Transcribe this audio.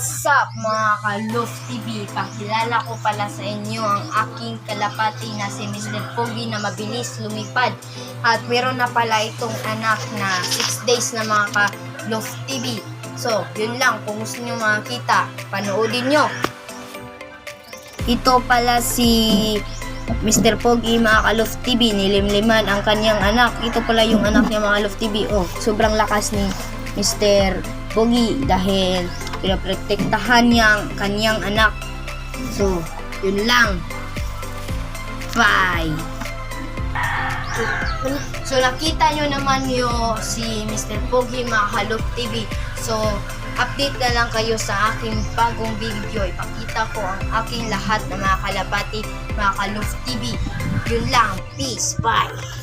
What's up mga ka-Love TV? Pakilala ko pala sa inyo ang aking kalapati na si Mr. Pogi na mabilis lumipad. At meron na pala itong anak na 6 days na mga ka-Love TV. So, yun lang. Kung gusto nyo makakita, panoodin nyo. Ito pala si Mr. Pogi mga ka-Love TV. Nilimliman ang kanyang anak. Ito pala yung anak niya mga Love TV. Oh, sobrang lakas ni Mr. Pogi dahil pinaprotektahan niya ang kanyang anak. So, yun lang. Bye! So, nakita nyo naman yung si Mr. Pogi mga ka-Love TV. So, update na lang kayo sa aking bagong video. Ipakita ko ang aking lahat ng mga kalapati mga ka-Love TV. Yun lang. Peace. Bye!